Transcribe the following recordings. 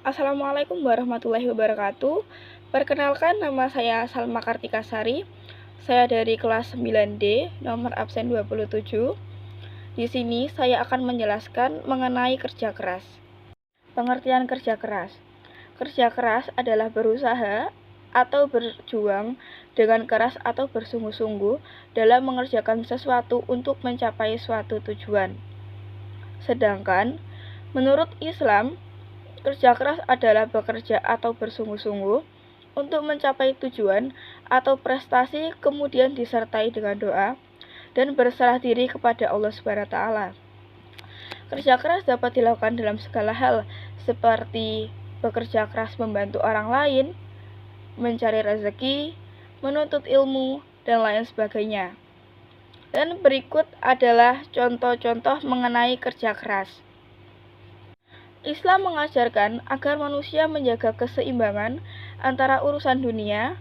Assalamualaikum warahmatullahi wabarakatuh. Perkenalkan, nama saya Salma Kartikasari. Saya dari kelas 9D, nomor absen 27. Di sini saya akan menjelaskan mengenai kerja keras. Pengertian kerja keras. Kerja keras adalah berusaha atau berjuang dengan keras atau bersungguh-sungguh dalam mengerjakan sesuatu untuk mencapai suatu tujuan. Sedangkan menurut Islam, kerja keras adalah bekerja atau bersungguh-sungguh untuk mencapai tujuan atau prestasi, kemudian disertai dengan doa dan berserah diri kepada Allah SWT. Kerja keras dapat dilakukan dalam segala hal, seperti bekerja keras membantu orang lain, mencari rezeki, menuntut ilmu, dan lain sebagainya. Dan berikut adalah contoh-contoh mengenai kerja keras. Islam mengajarkan agar manusia menjaga keseimbangan antara urusan dunia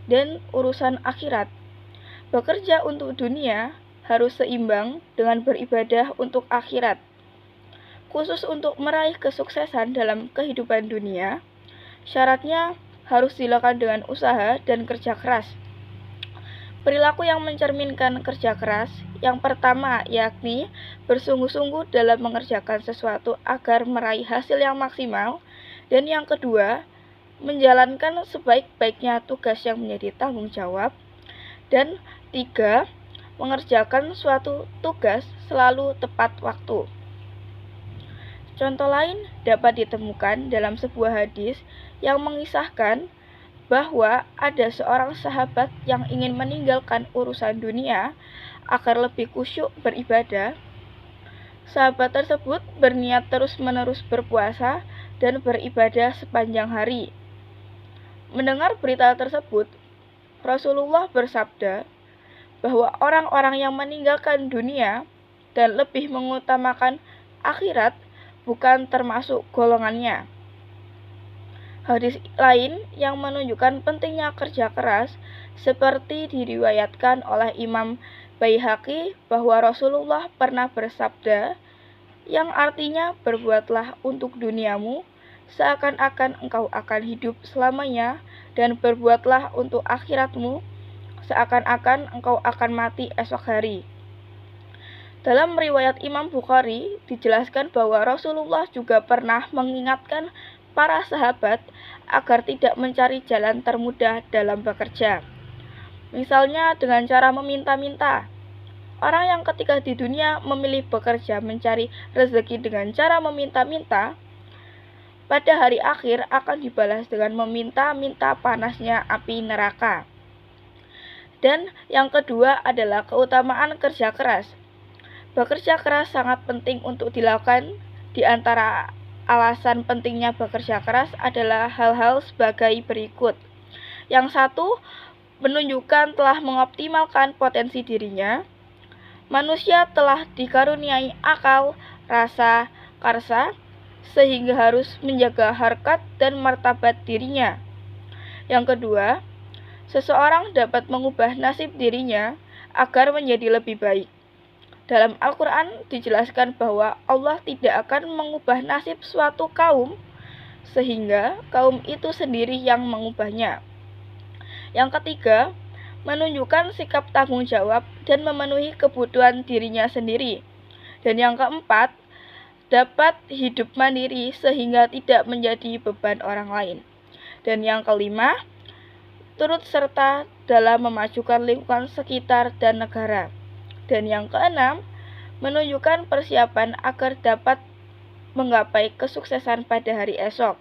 dan urusan akhirat. Bekerja untuk dunia harus seimbang dengan beribadah untuk akhirat. Khusus untuk meraih kesuksesan dalam kehidupan dunia, syaratnya harus dilakukan dengan usaha dan kerja keras. Perilaku yang mencerminkan kerja keras, yang pertama yakni bersungguh-sungguh dalam mengerjakan sesuatu agar meraih hasil yang maksimal, dan yang kedua, menjalankan sebaik-baiknya tugas yang menjadi tanggung jawab, dan tiga, mengerjakan suatu tugas selalu tepat waktu. Contoh lain dapat ditemukan dalam sebuah hadis yang mengisahkan bahwa ada seorang sahabat yang ingin meninggalkan urusan dunia agar lebih khusyuk beribadah. Sahabat tersebut berniat terus-menerus berpuasa dan beribadah sepanjang hari. Mendengar berita tersebut, Rasulullah bersabda bahwa orang-orang yang meninggalkan dunia dan lebih mengutamakan akhirat bukan termasuk golongannya. Hadis lain yang menunjukkan pentingnya kerja keras seperti diriwayatkan oleh Imam Baihaqi bahwa Rasulullah pernah bersabda yang artinya berbuatlah untuk duniamu seakan-akan engkau akan hidup selamanya, dan berbuatlah untuk akhiratmu seakan-akan engkau akan mati esok hari. Dalam riwayat Imam Bukhari dijelaskan bahwa Rasulullah juga pernah mengingatkan para sahabat agar tidak mencari jalan termudah dalam bekerja. Misalnya dengan cara meminta-minta. Orang yang ketika di dunia memilih bekerja mencari rezeki dengan cara meminta-minta, pada hari akhir akan dibalas dengan meminta-minta panasnya api neraka. Dan yang kedua adalah keutamaan kerja keras. Bekerja keras sangat penting untuk dilakukan. Di antara alasan pentingnya bekerja keras adalah hal-hal sebagai berikut. Yang satu, menunjukkan telah mengoptimalkan potensi dirinya. Manusia telah dikaruniai akal, rasa, karsa, sehingga harus menjaga harkat dan martabat dirinya. Yang kedua, seseorang dapat mengubah nasib dirinya agar menjadi lebih baik. Dalam Al-Quran dijelaskan bahwa Allah tidak akan mengubah nasib suatu kaum sehingga kaum itu sendiri yang mengubahnya. Yang ketiga, menunjukkan sikap tanggung jawab dan memenuhi kebutuhan dirinya sendiri. Dan yang keempat, dapat hidup mandiri sehingga tidak menjadi beban orang lain. Dan yang kelima, turut serta dalam memajukan lingkungan sekitar dan negara. Dan yang keenam, menunjukkan persiapan agar dapat menggapai kesuksesan pada hari esok.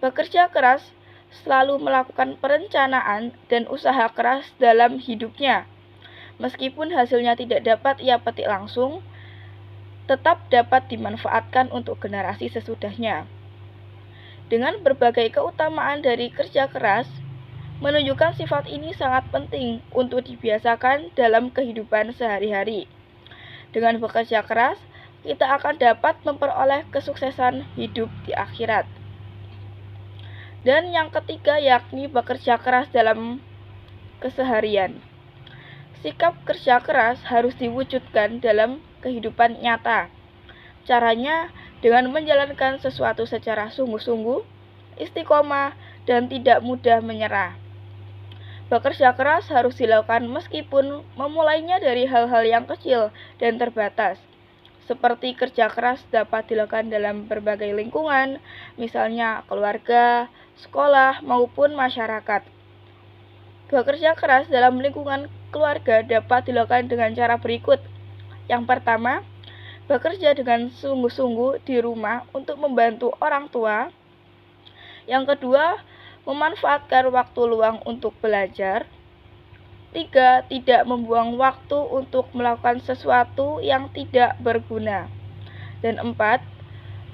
Bekerja keras selalu melakukan perencanaan dan usaha keras dalam hidupnya. Meskipun hasilnya tidak dapat ia petik langsung, tetap dapat dimanfaatkan untuk generasi sesudahnya. Dengan berbagai keutamaan dari kerja keras, menunjukkan sifat ini sangat penting untuk dibiasakan dalam kehidupan sehari-hari. Dengan bekerja keras, kita akan dapat memperoleh kesuksesan hidup di akhirat. Dan yang ketiga yakni bekerja keras dalam keseharian. Sikap kerja keras harus diwujudkan dalam kehidupan nyata. Caranya dengan menjalankan sesuatu secara sungguh-sungguh, istiqomah, dan tidak mudah menyerah. Bekerja keras harus dilakukan meskipun memulainya dari hal-hal yang kecil dan terbatas. Seperti kerja keras dapat dilakukan dalam berbagai lingkungan, misalnya keluarga, sekolah, maupun masyarakat. Bekerja keras dalam lingkungan keluarga dapat dilakukan dengan cara berikut. Yang pertama, bekerja dengan sungguh-sungguh di rumah untuk membantu orang tua. Yang kedua, memanfaatkan waktu luang untuk belajar. 3. Tidak membuang waktu untuk melakukan sesuatu yang tidak berguna. Dan 4.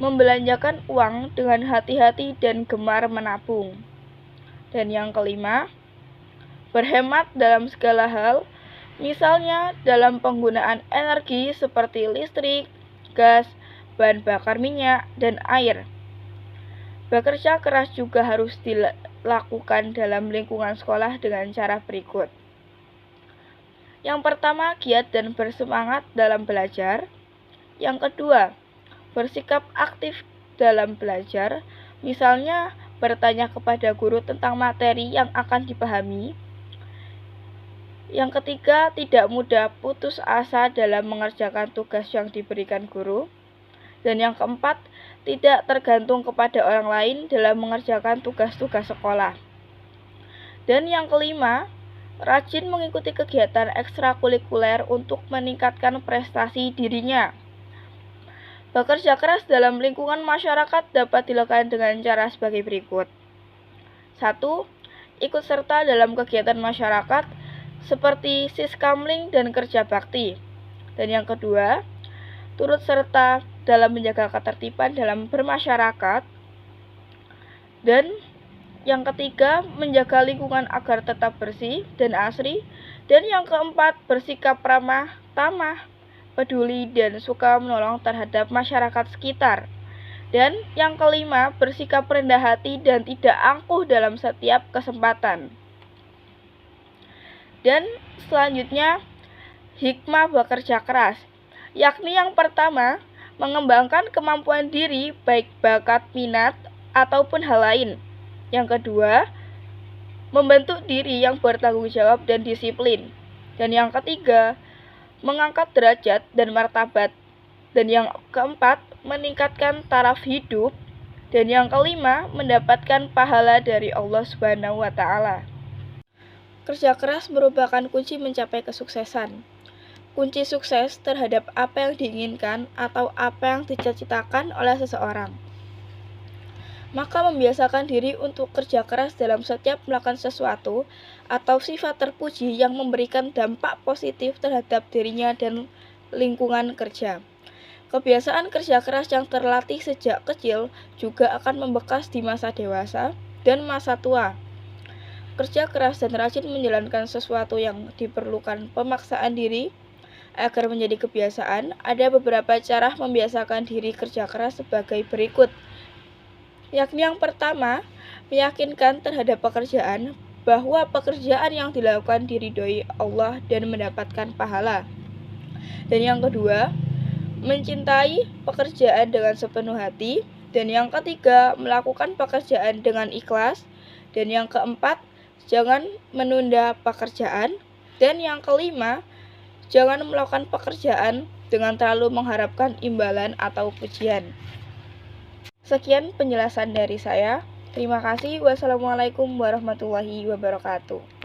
Membelanjakan uang dengan hati-hati dan gemar menabung. Dan yang kelima, berhemat dalam segala hal, misalnya dalam penggunaan energi seperti listrik, gas, bahan bakar minyak, dan air. Bekerja keras juga harus dilakukan dalam lingkungan sekolah dengan cara berikut. Yang pertama, giat dan bersemangat dalam belajar. Yang kedua, bersikap aktif dalam belajar, misalnya bertanya kepada guru tentang materi yang akan dipahami. Yang ketiga, tidak mudah putus asa dalam mengerjakan tugas yang diberikan guru. Dan yang keempat, tidak tergantung kepada orang lain dalam mengerjakan tugas-tugas sekolah. Dan yang kelima, rajin mengikuti kegiatan ekstrakurikuler untuk meningkatkan prestasi dirinya. Bekerja keras dalam lingkungan masyarakat dapat dilakukan dengan cara sebagai berikut. 1. Ikut serta dalam kegiatan masyarakat seperti siskamling dan kerja bakti. Dan yang kedua, turut serta dalam menjaga ketertiban dalam bermasyarakat. Dan yang ketiga, menjaga lingkungan agar tetap bersih dan asri. Dan yang keempat, bersikap ramah, tamah, peduli, dan suka menolong terhadap masyarakat sekitar. Dan yang kelima, bersikap rendah hati dan tidak angkuh dalam setiap kesempatan. Dan selanjutnya, hikmah bekerja keras, yakni yang pertama, mengembangkan kemampuan diri baik bakat, minat, ataupun hal lain. Yang kedua, membentuk diri yang bertanggung jawab dan disiplin. Dan yang ketiga, mengangkat derajat dan martabat. Dan yang keempat, meningkatkan taraf hidup. Dan yang kelima, mendapatkan pahala dari Allah Subhanahu wa Ta'ala. Kerja keras merupakan kunci mencapai kesuksesan. Kunci sukses terhadap apa yang diinginkan atau apa yang dicita-citakan oleh seseorang. Maka membiasakan diri untuk kerja keras dalam setiap melakukan sesuatu atau sifat terpuji yang memberikan dampak positif terhadap dirinya dan lingkungan kerja. Kebiasaan kerja keras yang terlatih sejak kecil juga akan membekas di masa dewasa dan masa tua. Kerja keras dan rajin menjalankan sesuatu yang diperlukan pemaksaan diri agar menjadi kebiasaan. Ada beberapa cara membiasakan diri kerja keras sebagai berikut, yakni yang pertama, meyakinkan terhadap pekerjaan bahwa pekerjaan yang dilakukan diridhoi Allah dan mendapatkan pahala. Dan yang kedua, mencintai pekerjaan dengan sepenuh hati. Dan yang ketiga, melakukan pekerjaan dengan ikhlas. Dan yang keempat, jangan menunda pekerjaan. Dan yang kelima, jangan melakukan pekerjaan dengan terlalu mengharapkan imbalan atau pujian. Sekian penjelasan dari saya. Terima kasih. Wassalamualaikum warahmatullahi wabarakatuh.